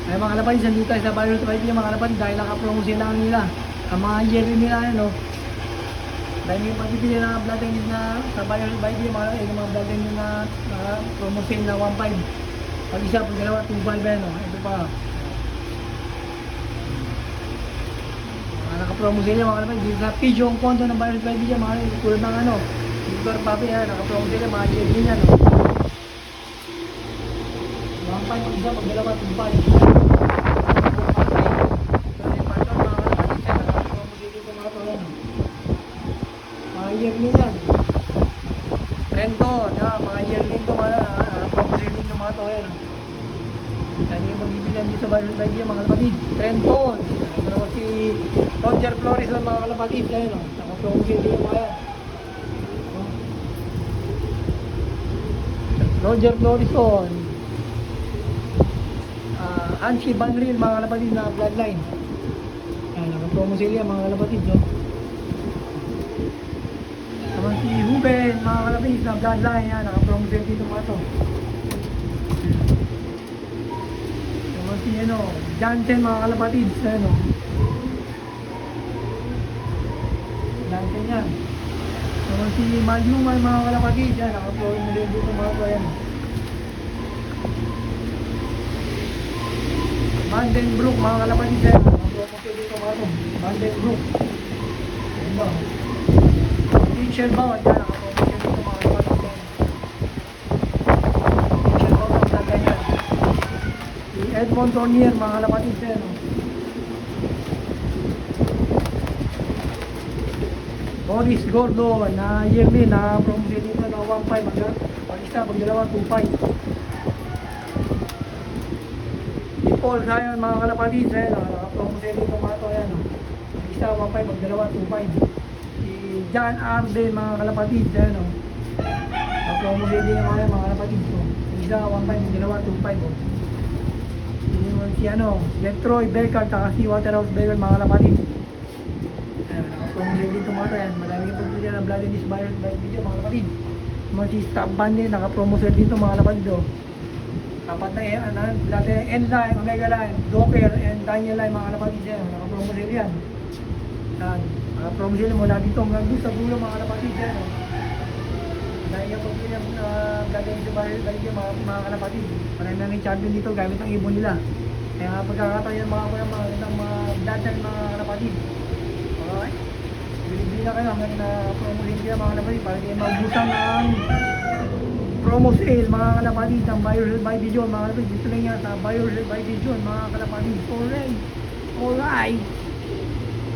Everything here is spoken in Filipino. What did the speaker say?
Ay mga kalapatid, nandito tayo sa Virus by Video mga kalapatid dahil naka-promo sila nila. Ang mga jelly nila ano. Dahil yung pagpipili ng blood and na sa Virus by Video mga kalapatid, yung mga blood and na promo sale na 1.5. Pag isa, pag dalawa, 2.5 ano. Ito pa. Naka-promo sila mga kalapatid. Dito sa page yung konto ng Virus by Video mga kalapatid. Tulad ng ano. Victor Papi yan, naka-promo sila mga jelly niya no. 1.5 pag isa, pag dalawa, 2.5. Mga yearling yan. Trenton, mga yearling ito, mga proposition ng mga ito. Yan yung magbibilan dito sa Virus by Video mga kalapatid. Trenton. Ito naman si Roger Flores ng mga kalapatid. Yan o. Nakaproposition yung mga yan. Roger Flores on. Ansi Banril mga kalapatid na bloodline. Yan, nakapromo sila mga kalapatid. No? Naman si Ruben mga kalapatid na bloodline. Yan, nakapromo sila dito mga ito. Naman si ano, Jansen mga kalapatid. Ano? Jansen yan. Naman si Malyuman mga kalapatid. Yan, nakapromo sila dito mga ito. Yan. Vandenbroek mga kalapatid yan. Nakapromo dito mga ito. Vandenbroek. Yan ba? Teacher Bawat yan. Nakapromo dito mga kalapatid yan. Teacher Bawat ang ganyan. Si Edmond Tornier mga kalapatid yan. Boris Gordon na yearly na promo dito na 1.5 hanggang pag isa, pag dalawa 2.5. Paul Zion mga kalapatid, nakapromo sila dito mga ito, yan o. Isa, 1.5, mag dalawa, 2.5. Si John Arden mga kalapatid, yan o. Nakapromo sila dito mga kalapatid. Isa, 1.5, mag dalawa, 2.5 o. Si ano, Detroy Becker, taka si Waterhouse Becker mga kalapatid. Nakapromo sila dito mga ito, yan. Maraming pagpili ng Blood and This Virus by Video mga kalapatid. Mga si Stop Bandit, nakapromo sila dito mga kalapatid o. Dapat na yan, dati N-Line, Omega Line, Docker, and Daniel Line, mga kalapatid yan, nakapromo sila yan. Nakapromo sila mula dito hanggang doon sa dulo mga kalapatid yan. Dahil yung pagpili ng gagawin sa Virus by Video mga kalapatid. Parang na ng champion dito gamit ang ibon nila. Kaya pagkakataon yan mga datan mga kalapatid. Alright? Bilibili na kayo hanggang na promo sila mga kalapatid para kayo maubusan ng promo sale mga kalapatid ng Virus by Video mga kalapatid. Gusto lang yan sa Virus by Video mga kalapatid. Alright.